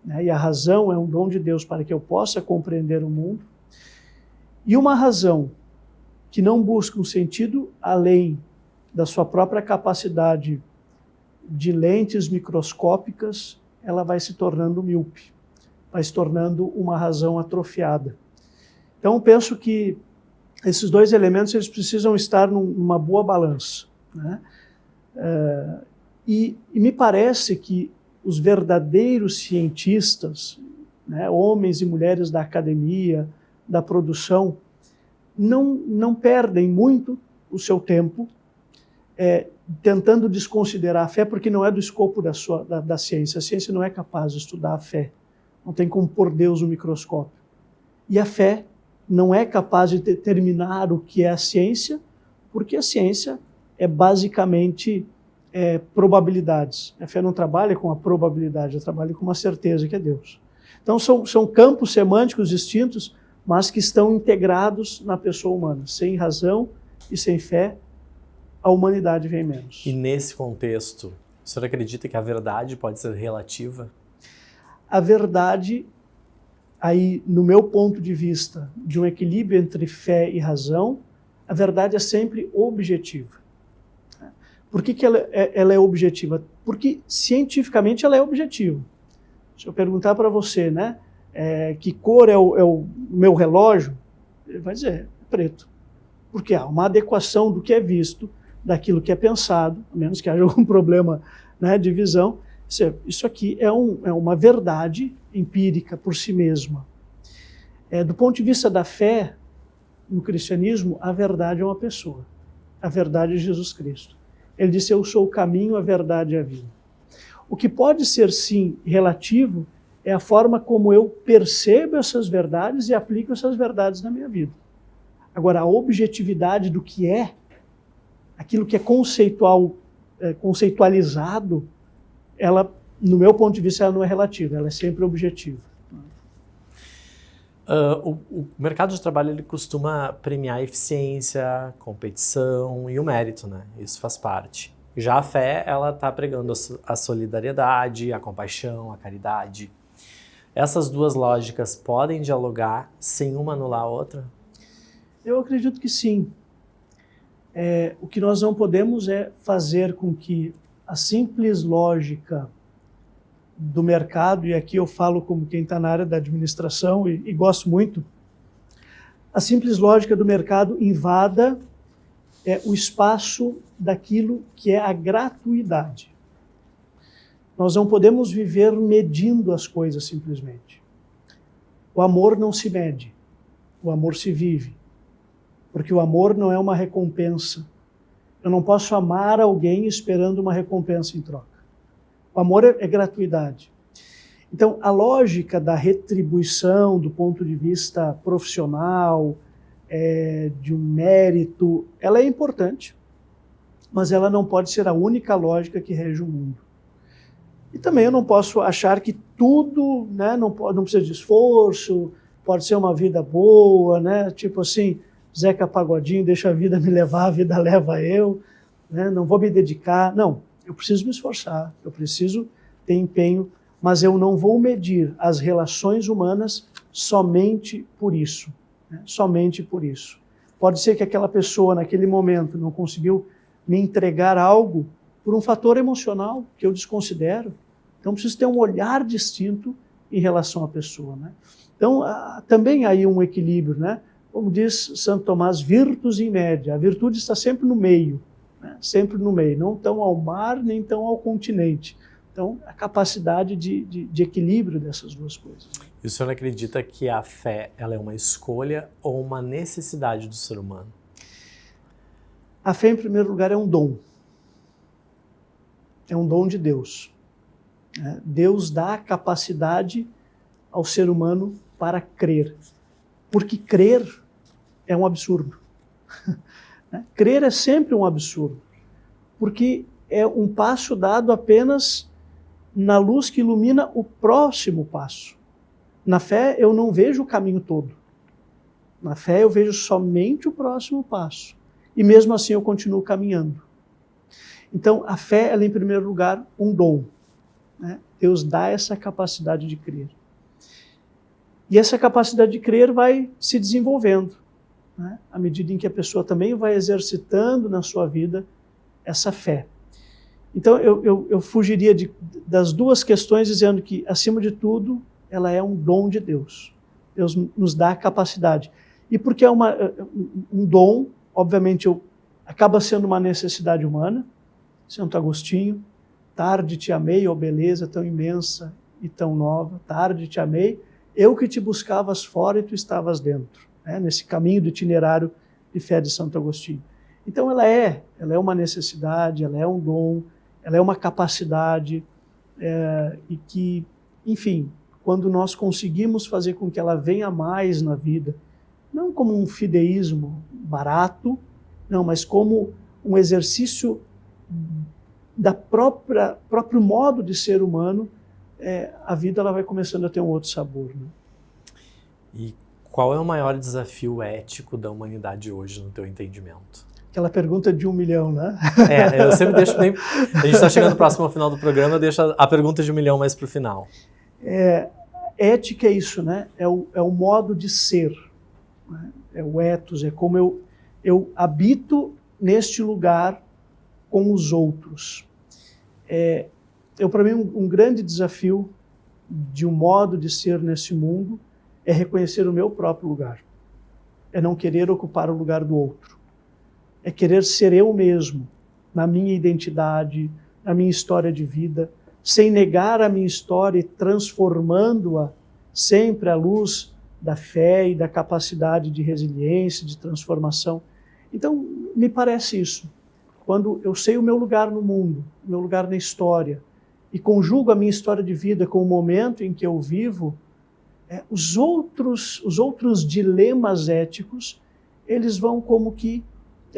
né? E a razão é um dom de Deus para que eu possa compreender o mundo. E uma razão que não busca um sentido além da sua própria capacidade de lentes microscópicas, ela vai se tornando míope, vai se tornando uma razão atrofiada. Então, eu penso que esses dois elementos eles precisam estar numa boa balança, né? E me parece que os verdadeiros cientistas, né, homens e mulheres da academia, da produção, não perdem muito o seu tempo tentando desconsiderar a fé, porque não é do escopo da ciência. A ciência não é capaz de estudar a fé. Não tem como pôr Deus no microscópio. E a fé não é capaz de determinar o que é a ciência, porque a ciência é basicamente probabilidades. A fé não trabalha com a probabilidade, ela trabalha com uma certeza que é Deus. Então são campos semânticos distintos, mas que estão integrados na pessoa humana. Sem razão e sem fé, a humanidade vem menos. E nesse contexto, o senhor acredita que a verdade pode ser relativa? A verdade, aí, no meu ponto de vista, de um equilíbrio entre fé e razão, a verdade é sempre objetiva. Por que ela é objetiva? Porque cientificamente ela é objetiva. Se eu perguntar para você, né, que cor é o meu relógio, ele vai dizer preto. Porque há uma adequação do que é visto, daquilo que é pensado, a menos que haja algum problema, né, de visão. Isso aqui é uma verdade empírica por si mesma. Do ponto de vista da fé, no cristianismo, a verdade é uma pessoa. A verdade é Jesus Cristo. Ele disse, eu sou o caminho, a verdade e a vida. O que pode ser, sim, relativo é a forma como eu percebo essas verdades e aplico essas verdades na minha vida. Agora, a objetividade do que é, aquilo que é conceitualizado, ela, no meu ponto de vista, ela não é relativa, ela é sempre objetiva. O mercado de trabalho ele costuma premiar a eficiência, competição e o mérito, né? Isso faz parte. Já a fé, ela está pregando a solidariedade, a compaixão, a caridade. Essas duas lógicas podem dialogar sem uma anular a outra? Eu acredito que sim. O que nós não podemos é fazer com que a simples lógica do mercado, e aqui eu falo como quem está na área da administração e gosto muito, a simples lógica do mercado invada o espaço daquilo que é a gratuidade. Nós não podemos viver medindo as coisas simplesmente. O amor não se mede, o amor se vive, porque o amor não é uma recompensa. Eu não posso amar alguém esperando uma recompensa em troca. O amor é gratuidade. Então, a lógica da retribuição do ponto de vista profissional, de um mérito, ela é importante, mas ela não pode ser a única lógica que rege o mundo. E também eu não posso achar que tudo, né, não precisa de esforço, pode ser uma vida boa, né, tipo assim, Zeca Pagodinho, deixa a vida me levar, a vida leva eu, né, não vou me dedicar. Não, eu preciso me esforçar, eu preciso ter empenho, mas eu não vou medir as relações humanas somente por isso. Né? Somente por isso. Pode ser que aquela pessoa, naquele momento, não conseguiu me entregar algo por um fator emocional que eu desconsidero. Então, preciso ter um olhar distinto em relação à pessoa. Né? Então, também há aí um equilíbrio. Né? Como diz Santo Tomás, virtus in media. A virtude está sempre no meio. Né? Sempre no meio. Não tão ao mar, nem tão ao continente. Então, a capacidade de equilíbrio dessas duas coisas. E o senhor acredita que a fé ela é uma escolha ou uma necessidade do ser humano? A fé, em primeiro lugar, é um dom. É um dom de Deus. Deus dá a capacidade ao ser humano para crer. Porque crer é um absurdo. Crer é sempre um absurdo. Porque é um passo dado apenas na luz que ilumina o próximo passo. Na fé eu não vejo o caminho todo. Na fé eu vejo somente o próximo passo. E mesmo assim eu continuo caminhando. Então a fé, ela é em primeiro lugar um dom. Né? Deus dá essa capacidade de crer. E essa capacidade de crer vai se desenvolvendo. Né? À medida em que a pessoa também vai exercitando na sua vida essa fé. Então eu fugiria das duas questões dizendo que, acima de tudo, ela é um dom de Deus. Deus nos dá a capacidade. E porque é um dom, obviamente acaba sendo uma necessidade humana. Santo Agostinho, tarde te amei, ó beleza tão imensa e tão nova, tarde te amei, eu que te buscavas fora e tu estavas dentro. Nesse caminho do itinerário de fé de Santo Agostinho. Então ela é uma necessidade, ela é um dom, ela é uma capacidade e que, enfim, quando nós conseguimos fazer com que ela venha mais na vida, não como um fideísmo barato, não, mas como um exercício da próprio modo de ser humano, a vida ela vai começando a ter um outro sabor. Né? E qual é o maior desafio ético da humanidade hoje, no teu entendimento? Aquela pergunta de 1 milhão, né? Eu sempre deixo bem... A gente está chegando próximo ao final do programa, eu deixo a pergunta de 1 milhão mais para o final. Ética é isso, né? É o modo de ser. Né? É o ethos, é como eu habito neste lugar com os outros. Para mim, um grande desafio de um modo de ser nesse mundo é reconhecer o meu próprio lugar. É não querer ocupar o lugar do outro. É querer ser eu mesmo, na minha identidade, na minha história de vida, sem negar a minha história e transformando-a sempre à luz da fé e da capacidade de resiliência, de transformação. Então, me parece isso. Quando eu sei o meu lugar no mundo, o meu lugar na história, e conjugo a minha história de vida com o momento em que eu vivo, os outros dilemas éticos, eles vão como que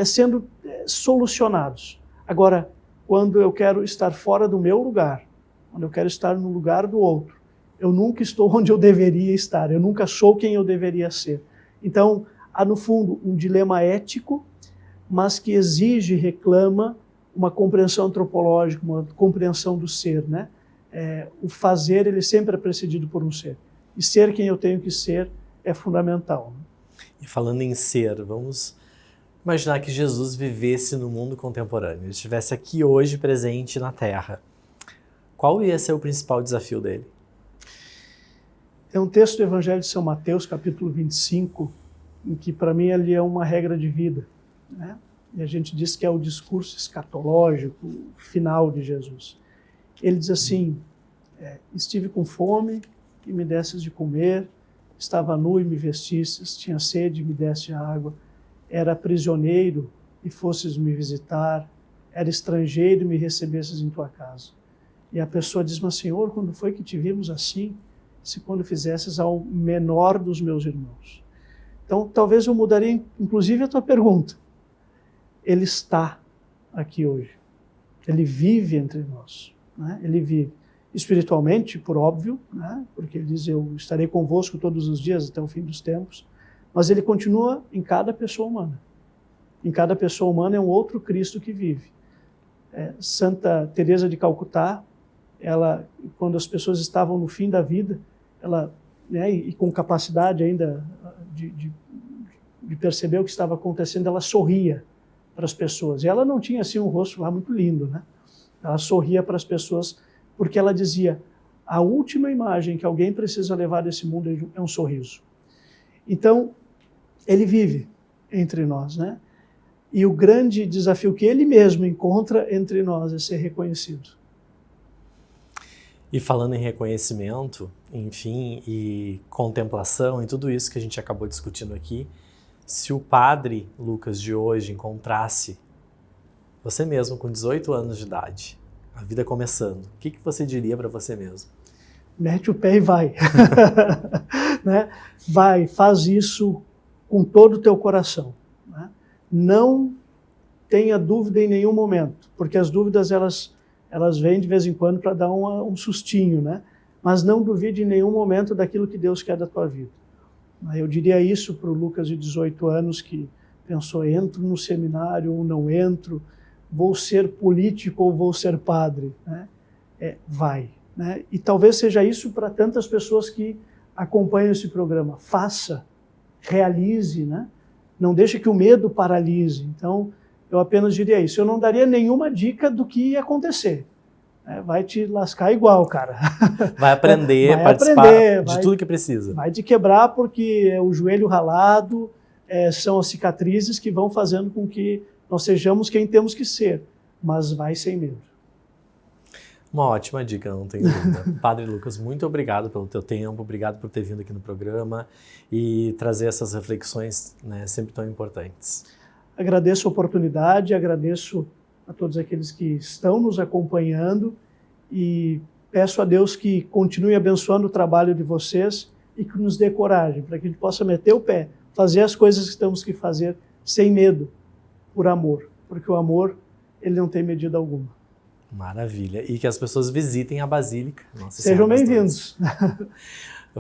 sendo solucionados. Agora, quando eu quero estar fora do meu lugar, quando eu quero estar no lugar do outro, Eu nunca estou onde eu deveria estar, eu nunca sou quem eu deveria ser. Então, há no fundo um dilema ético, mas que exige e reclama uma compreensão antropológica, uma compreensão do ser, né? O fazer, ele sempre é precedido por um ser. E ser quem eu tenho que ser é fundamental. E falando em ser, vamos imaginar que Jesus vivesse no mundo contemporâneo, ele estivesse aqui hoje presente na Terra. Qual ia ser o principal desafio dele? Tem um texto do Evangelho de São Mateus, capítulo 25, em que para mim ali é uma regra de vida, né? E a gente diz que é o discurso escatológico final de Jesus. Ele diz assim, estive com fome e me desses de comer, estava nu e me vestisses, tinha sede e me deste água, era prisioneiro e fosses me visitar, era estrangeiro e me recebesses em tua casa. E a pessoa diz, mas Senhor, quando foi que te vimos assim? Se quando fizesses ao menor dos meus irmãos. Então, talvez eu mudaria, inclusive, a tua pergunta. Ele está aqui hoje. Ele vive entre nós, né? Ele vive espiritualmente, por óbvio, né? Porque ele diz, eu estarei convosco todos os dias até o fim dos tempos, mas ele continua em cada pessoa humana. Em cada pessoa humana é um outro Cristo que vive. Santa Teresa de Calcutá, ela, quando as pessoas estavam no fim da vida, ela, né, e com capacidade ainda de perceber o que estava acontecendo, ela sorria para as pessoas. E ela não tinha assim um rosto lá muito lindo, né? Ela sorria para as pessoas porque ela dizia, a última imagem que alguém precisa levar desse mundo é um sorriso. Então, ele vive entre nós, né? E o grande desafio que ele mesmo encontra entre nós é ser reconhecido. E falando em reconhecimento, enfim, e contemplação e tudo isso que a gente acabou discutindo aqui, se o padre Lucas de hoje encontrasse você mesmo com 18 anos de idade, a vida começando, o que você diria para você mesmo? Mete o pé e vai. Né? Vai, faz isso com todo o teu coração. Né? Não tenha dúvida em nenhum momento, porque as dúvidas elas vêm de vez em quando para dar um sustinho, né? Mas não duvide em nenhum momento daquilo que Deus quer da tua vida. Eu diria isso para o Lucas de 18 anos que pensou, entro no seminário ou não entro, vou ser político ou vou ser padre. Né? Vai. Né? E talvez seja isso para tantas pessoas que acompanham esse programa. Faça, realize, né? Não deixe que o medo paralise. Então, eu apenas diria isso. Eu não daria nenhuma dica do que ia acontecer. Vai te lascar igual, cara. Vai aprender, vai participar aprender, de tudo que precisa. Vai te quebrar porque o joelho ralado são as cicatrizes que vão fazendo com que nós sejamos quem temos que ser. Mas vai sem medo. Uma ótima dica, não tenho dúvida. Padre Lucas, muito obrigado pelo teu tempo, obrigado por ter vindo aqui no programa e trazer essas reflexões, né, sempre tão importantes. Agradeço a oportunidade, agradeço a todos aqueles que estão nos acompanhando e peço a Deus que continue abençoando o trabalho de vocês e que nos dê coragem para que a gente possa meter o pé, fazer as coisas que temos que fazer sem medo, por amor, porque o amor, ele não tem medida alguma. Maravilha. E que as pessoas visitem a Basílica. Sejam bem-vindos.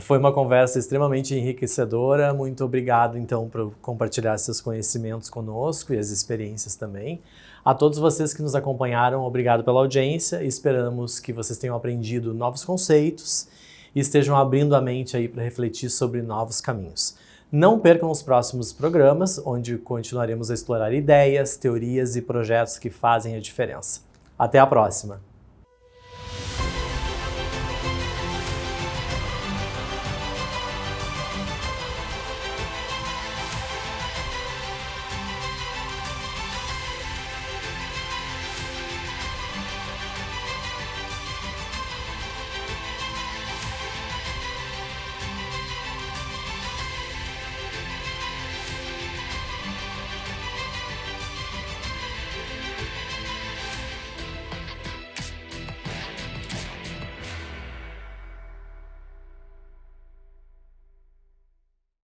Foi uma conversa extremamente enriquecedora. Muito obrigado, então, por compartilhar seus conhecimentos conosco e as experiências também. A todos vocês que nos acompanharam, obrigado pela audiência. Esperamos que vocês tenham aprendido novos conceitos e estejam abrindo a mente aí para refletir sobre novos caminhos. Não percam os próximos programas, onde continuaremos a explorar ideias, teorias e projetos que fazem a diferença. Até a próxima!